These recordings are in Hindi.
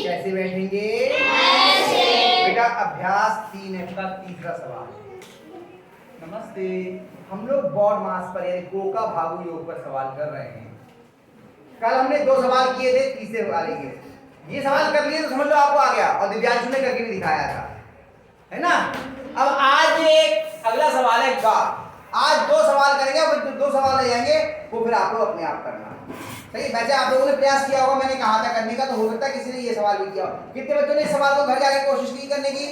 कैसे बैठेंगे? बेटा अभ्यास 3F का तीसरा सवाल। नमस्ते। हम लोग बॉड मास पर यानी कोका भागु योग पर सवाल कर रहे हैं। कल हमने 2 सवाल किए थे, तीसरे वाले के ये सवाल कर लिए तो समझ लो आपको आ गया, और दिव्यांशु ने करके भी दिखाया था, है ना। अब आज एक अगला सवाल है गा। आज 2 सवाल करेंगे, और 2 सवाल ले जाएंगे, वो फिर आप लोग अपने आप करना। सही। वैसे आप लोगों ने प्रयास किया होगा, मैंने कहा था करने का, तो हो सकता है किसी ने ये सवाल भी किया हो। कितने बच्चों ने इस सवाल को घर जाके कोशिश की करने की?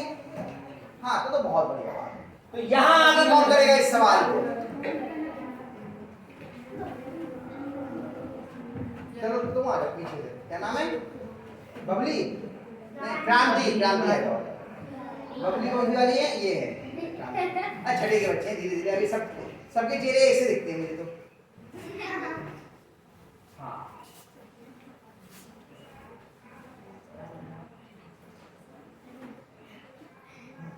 हाँ, तो बहुत बढ़िया बात। तो यहां आगे कौन करेगा इस सवाल को? चलो तुम आ जाओ पीछे से। क्या नाम है? बबली? क्रांति। क्रांति है। बबली कौन सी वाली है? ये है। अच्छा ठीक है बच्चे, धीरे धीरे अभी सबके चेहरे ऐसे दिखते हैं मुझे तो। हाँ,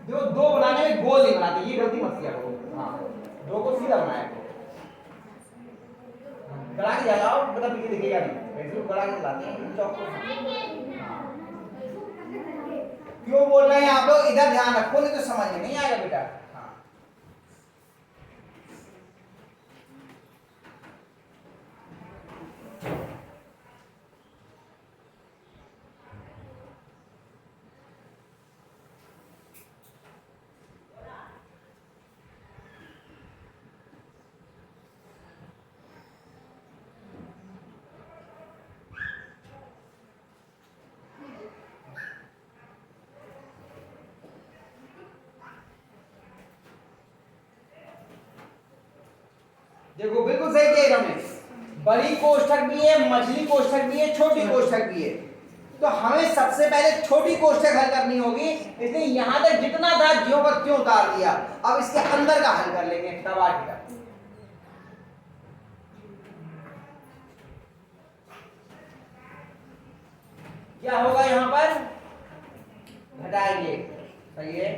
जो 2 बनाने में गोल नहीं बनाते, ये गलती मत किया करो। हाँ, 2 को सीधा बनाया करो। गड़ा के जाओ, मतलब पीछे दिखेगा नहीं, पेंसिल गड़ा के चलाते हैं चौक को। हाँ, क्यों बोल रहे हैं आप लोग? इधर ध्यान रखो, नहीं तो समझ में नहीं आएगा बेटा। हाँ, देखो बिल्कुल सही किया हमने। बड़ी कोष्ठक भी है, मझली कोष्ठक भी है, छोटी कोष्ठक भी है। तो हमें सबसे पहले छोटी कोष्ठक हल करनी होगी, इसलिए यहां तक जितना था ज्यों पर त्यों उतार दिया। अब इसके अंदर का हल कर लेंगे। क्या होगा यहां पर? घटाएंगे। सही है।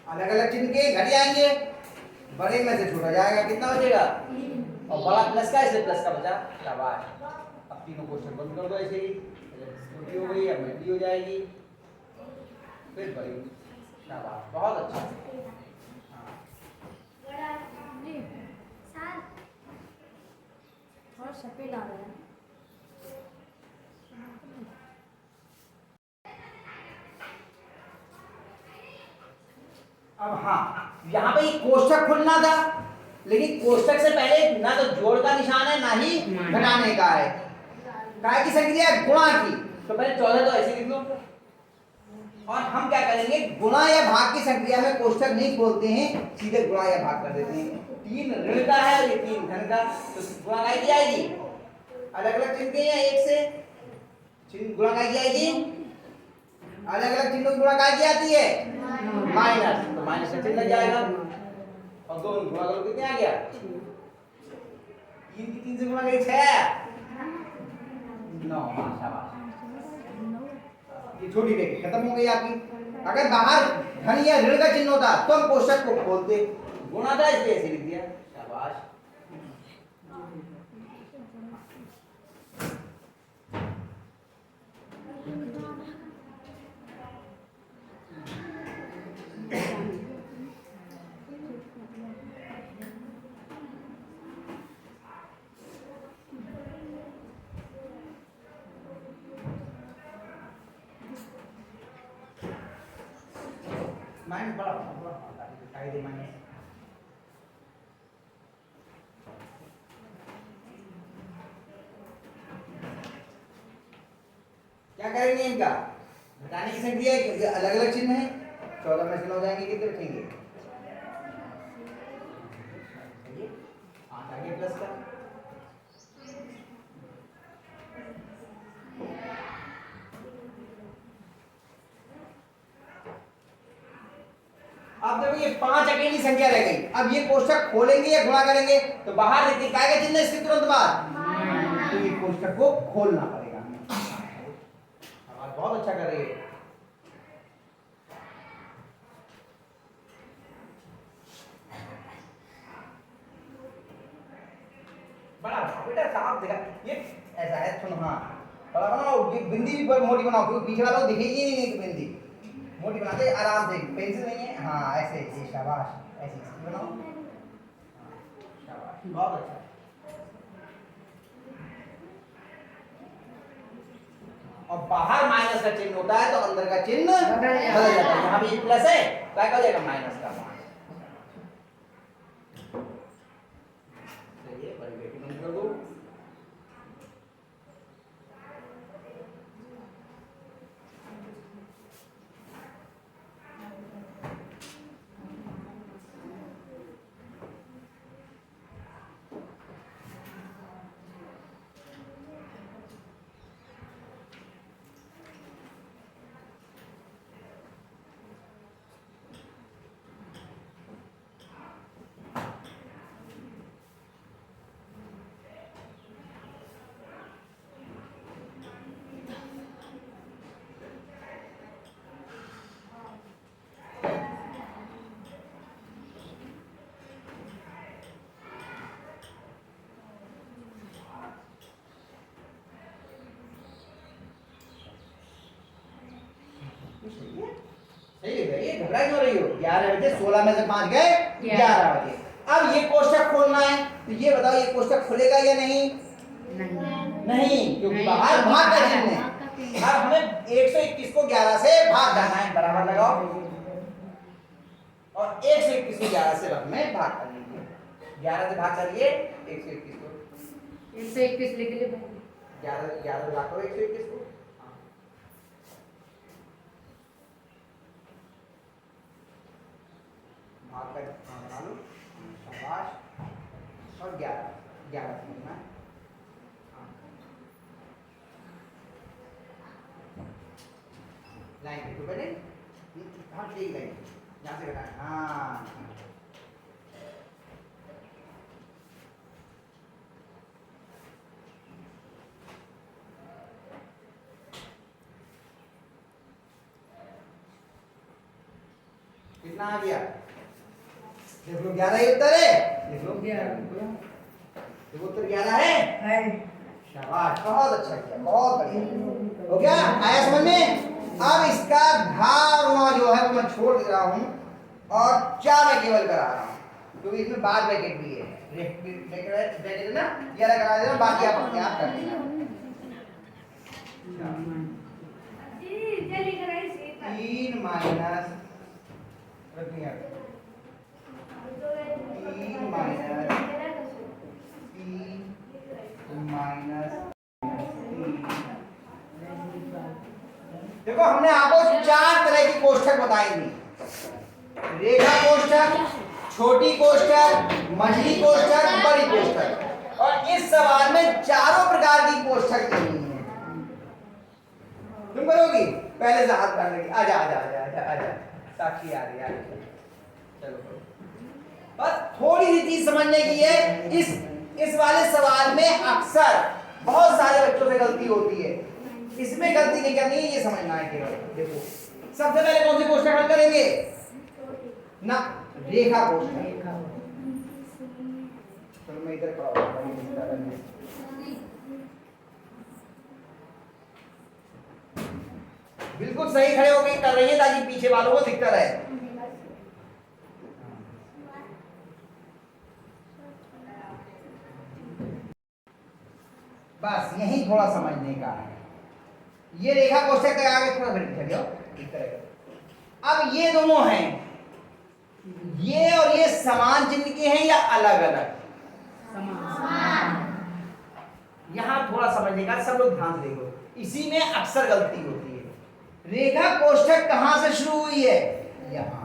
अलग अलग चिन्ह के घट जाएंगे, बड़े में से छोटा जाएगा, कितना बचेगा? और बड़ा प्लस का, इसलिए प्लस का बचा। शाबाश। अब तीनों क्वेश्चन बंद कर दो ऐसे ही। छोटी हो गई, अब बड़ी हो जाएगी, फिर बड़ी। शाबाश, बहुत अच्छा। हाँ, और सफेद आ रहा है। अब हाँ, यहाँ पे ये कोष्ठक खुलना था, लेकिन कोष्ठक से पहले ना तो जोड़ का निशान है, ना ही घटाने का है। काय की संक्रिया है? गुणा की। तो पहले 14 तो ऐसे लिख लो, और हम क्या करेंगे, गुणा या भाग की संक्रिया में कोष्ठक नहीं खोलते हैं, सीधे गुणा या भाग कर देते हैं। 3 ऋण का है और ये 3 धन का, तो गुणा काय की आएगी? अलग अलग चिन्ह के हैं, एक से चिन्ह गुणा काय की आएगी? अलग अलग चिन्हों की गुणा काय की आती है? माइनस। तो माइनस का चिन्ह लग जाएगा, और 2 गुणा करो, कितने आ गया? 3 की 3 से गुणा करें 6, 9। शाबाश। ये छोटी रेखा खत्म हो गई आपकी। अगर बाहर धन या ऋण का चिन्ह होता तो हम कोष्ठक को खोलते, गुणा था इसलिए ऐसे लिख दिया। शाबाश। माइनस बड़ा दिखाई दे माइनस। क्या करेंगे इनका? घटाने की संक्रिया है, क्योंकि अलग अलग चिन्ह है। 14 में से 9 जाएंगे, कितने बचेंगे? 8 आगे प्लस का। अब देखो ये 5 अकेली संख्या रह गई। अब ये कोष्ठक खोलेंगे या गुणा करेंगे? तो बाहर देखिए क्या का चिन्ह इसके तुरंत बाद, तो ये कोष्ठक को खोलना पड़ेगा हमें। बहुत अच्छा कर रही है। बड़ा बेटा साफ देखा, ये ऐसा है सुन, हाँ थोड़ा बनाओ, बिंदी भी पर मोटी बनाओ क्योंकि पीछे वाला को दिखेगी नहीं बिंदी, मोटी बना के आराम से, पेंसिल नहीं है, हाँ ऐसे ये शाबाश, ऐसे इसकी बनाओ, शाबाश बहुत अच्छा। और बाहर माइनस का चिन्ह होता है तो अंदर का चिन्ह बदल जाता है। यहाँ भी प्लस है क्या हो जाएगा माइनस का, चलिए बड़ी बेटी बंद कर दो। सही है, ये घबरा क्यों रही हो? 11 बजे 16 में से 5 गए 11 बजे। अब ये कोष्ठक खोलना है तो ये बताओ ये कोष्ठक खुलेगा या नहीं? नहीं, क्योंकि बाहर भाग का चिन्ह है। अब हमें 121 को 11 से भाग जाना है, बराबर लगाओ और 121 को 11 से रफ में भाग कर लीजिए। 11 से भाग करिए 121 को, 121 लिख ले भाई। 11 से भाग करो 121 को, भाग कर बना लो, शाबाश। और 11 समझना है, लाइन पे पहले हम ठीक लाइन यहाँ से घटाएं, हाँ कितना आ गया? देख लो 11 ही उत्तर है, देख लो 11, देखो उत्तर 11 है। शाबाश, बहुत अच्छा किया, बहुत बढ़िया, हो गया, आया समझ में? अब इसका धारणा जो है वो मैं छोड़ दे रहा हूं और 4 मैं केवल करा रहा हूं क्योंकि इसमें बाद ब्रैकेट भी है, ब्रैकेट है ना, 11 करा देना, बाकी आप अपने आप कर लेना। 3 माइनस 3 देखो हमने आपको 4 तरह की कोष्ठक बताई थी, रेखा कोष्ठक, छोटी कोष्ठक, मझली कोष्ठक, बड़ी कोष्ठक, और इस सवाल में चारों प्रकार की कोष्ठक दी हुई है। तुम करोगी? पहले से हाथ कर लेगी, आजा आजा आजा आजा आजा, साक्षी आ रही है, चलो करो। बस थोड़ी सी चीज समझने की है, इस वाले सवाल में अक्सर बहुत सारे बच्चों से गलती होती है, इसमें गलती नहीं करनी है, ये समझना है केवल। देखो सबसे पहले कौन सी कोष्ठक हल करेंगे ना? रेखा कोष्ठक। चलो मैं इधर खड़ा हूं, बिल्कुल सही खड़े होकर कर रही है ताकि पीछे वालों को दिखता रहे। बस यही थोड़ा समझने का है, ये रेखा कोष्ठक के आगे थोड़ा फिर अब ये दोनों हैं, ये और ये समान चिन्ह के हैं या अलग अलग? समान। यहां थोड़ा समझने का, सब लोग ध्यान से देखो, इसी में अक्सर गलती होती है। रेखा कोष्ठक कहां से शुरू हुई है? यहां।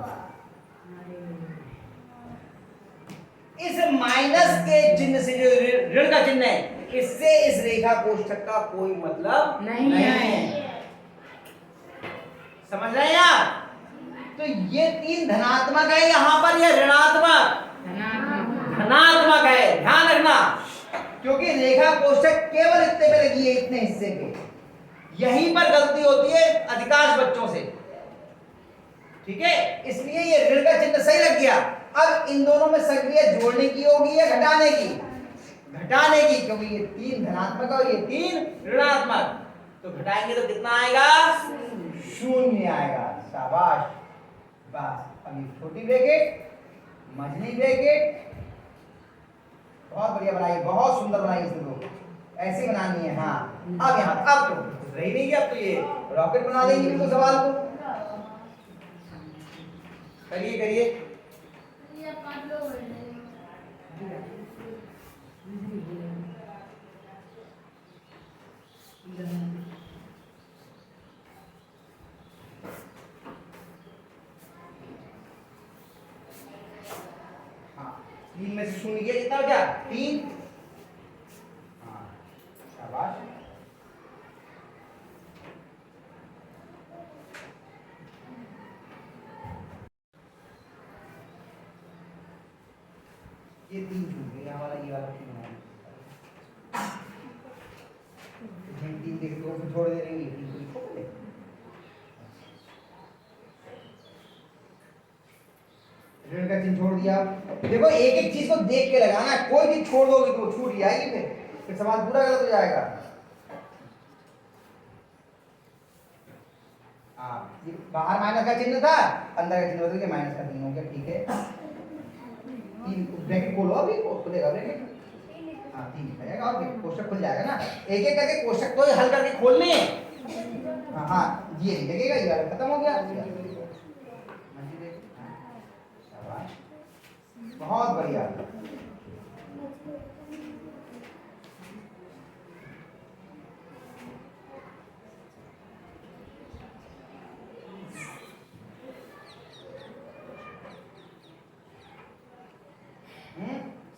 इस माइनस के चिन्ह से, जो ऋण का चिन्ह है, इससे इस रेखा कोष्ठक का कोई मतलब नहीं है। समझ रहे हैं आप? तो ये 3 धनात्मक है, यहां पर ये ऋणात्मक धनात्मक है, ध्यान रखना, क्योंकि रेखा कोष्ठक केवल इतने पे लगी है, इतने हिस्से पे। यहीं पर गलती होती है अधिकांश बच्चों से, ठीक है, इसलिए ये ऋण का चिन्ह सही लग गया। अब इन दोनों में संक्रिया जोड़ने की होगी या घटाने की? घटाने की, क्योंकि ये 3 धनात्मक और ये 3 ऋणात्मक, तो घटाएंगे तो कितना आएगा? 0 आएगा। शाबाश। बस अब ये छोटी ब्रैकेट, मझली ब्रैकेट, बहुत बढ़िया बनाई, बहुत सुंदर बनाई इसने तो, ऐसे बनानी है। हाँ अब यहाँ अब तो कुछ रही नहीं, अब तो ये रॉकेट बना देंगे बिल्कुल सवाल को। करिए करिए। हाँ 3 में से 0 गया, कितना बचा? 3। हाँ शाबाश। ये 3 छूट गया हमारा, ये वाला 3 है। 3 देख तो फिर छोड़ दे रहे हैं, 3 को लिखो पहले। ऋण का चिन्ह छोड़ दिया। देखो एक एक चीज को देख के लगाना है, कोई चीज छोड़ दोगे तो छूट जाएगी, फिर सवाल पूरा गलत हो जाएगा। हाँ बाहर माइनस का चिन्ह था, अंदर का चिन्ह बदल के माइनस का 3 हो गया। ठीक है 3 ब्रैकेट खोलो, अभी खुलेगा ब्रैकेट। हाँ 3 लिखा जाएगा और कोष्टक खुल जाएगा ना। एक एक करके कोष्टक तो हल करके खोलने हैं। हाँ हाँ ये नहीं लगेगा, ये खत्म हो गया। बहुत बढ़िया।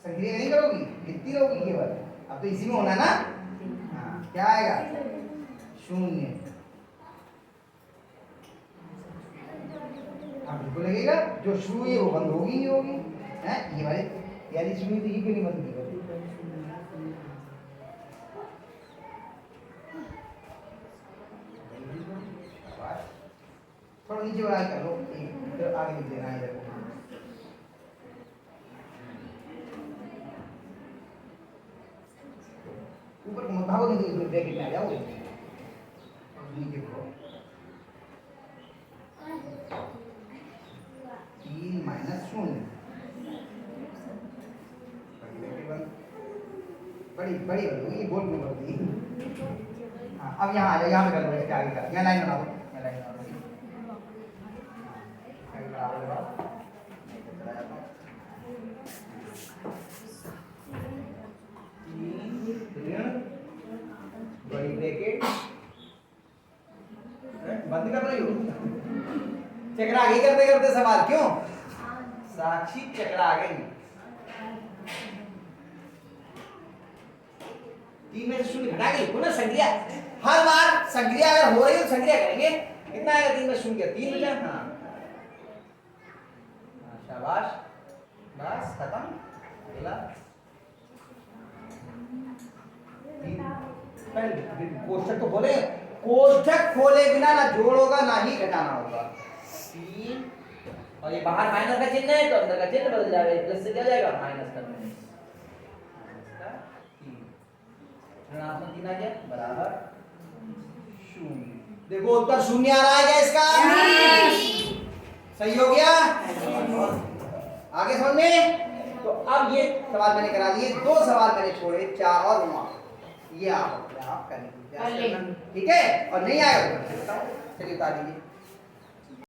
सक्रिय नहीं करोगी, लिखती रहोगी केवल। अब तो इसी में होना ना। हाँ क्या आएगा? 0। अब बिल्कुल लगेगा, जो शुरू है वो बंद होगी ही होगी है। ये वाले यानी शुरू तो ये क्यों नहीं बंद की? थोड़ा नीचे बढ़ा कर लो, इधर आगे लिख देना इधर। ऊपर मत भागो, नहीं तो ब्रैकेट में आ जाओ। नीचे को 3 - 0। बड़ी बड़ी होगी, गोल गोल होगी। हाँ अब यहाँ आ जाओ, यहाँ पे कर लो, इसके आगे कर, यहाँ लाइन बना दो, यहाँ लाइन बना दो। आगे बराबर लगाओ, चला जाता हूँ। 3 बड़ी ब्रैकेट बंद कर रही हो। चक्रा आगे करते करते सवाल क्यों? साक्षी चक्रा आगे नहीं। 3 में से 0 घटा के लिखो ना संक्रिया। हर बार संक्रिया अगर हो रही है तो संक्रिया करेंगे। कितना आएगा? 3 में 0 3 बचा। हाँ शाबाश, बस खत्म। अगला कोष्टक तो खोले, कोष्टक खोले बिना ना जोड़ होगा ना ही घटाना होगा। 3 और ये बाहर माइनस का चिन्ह है तो अंदर का चिन्ह बदल जाएगा, प्लस से क्या जाएगा? माइनस का 3। ऋणात्मक 3 आ गया बराबर 0। देखो उत्तर 0 आ रहा है क्या इसका? सही हो गया। आगे समझ में? तो अब ये सवाल मैंने करा दिए, 2 सवाल मैंने छोड़े, 4 और 9। ये आप करने की प्रयास करना, ठीक है? और नहीं आएगा तो चलिए उतार दीजिए।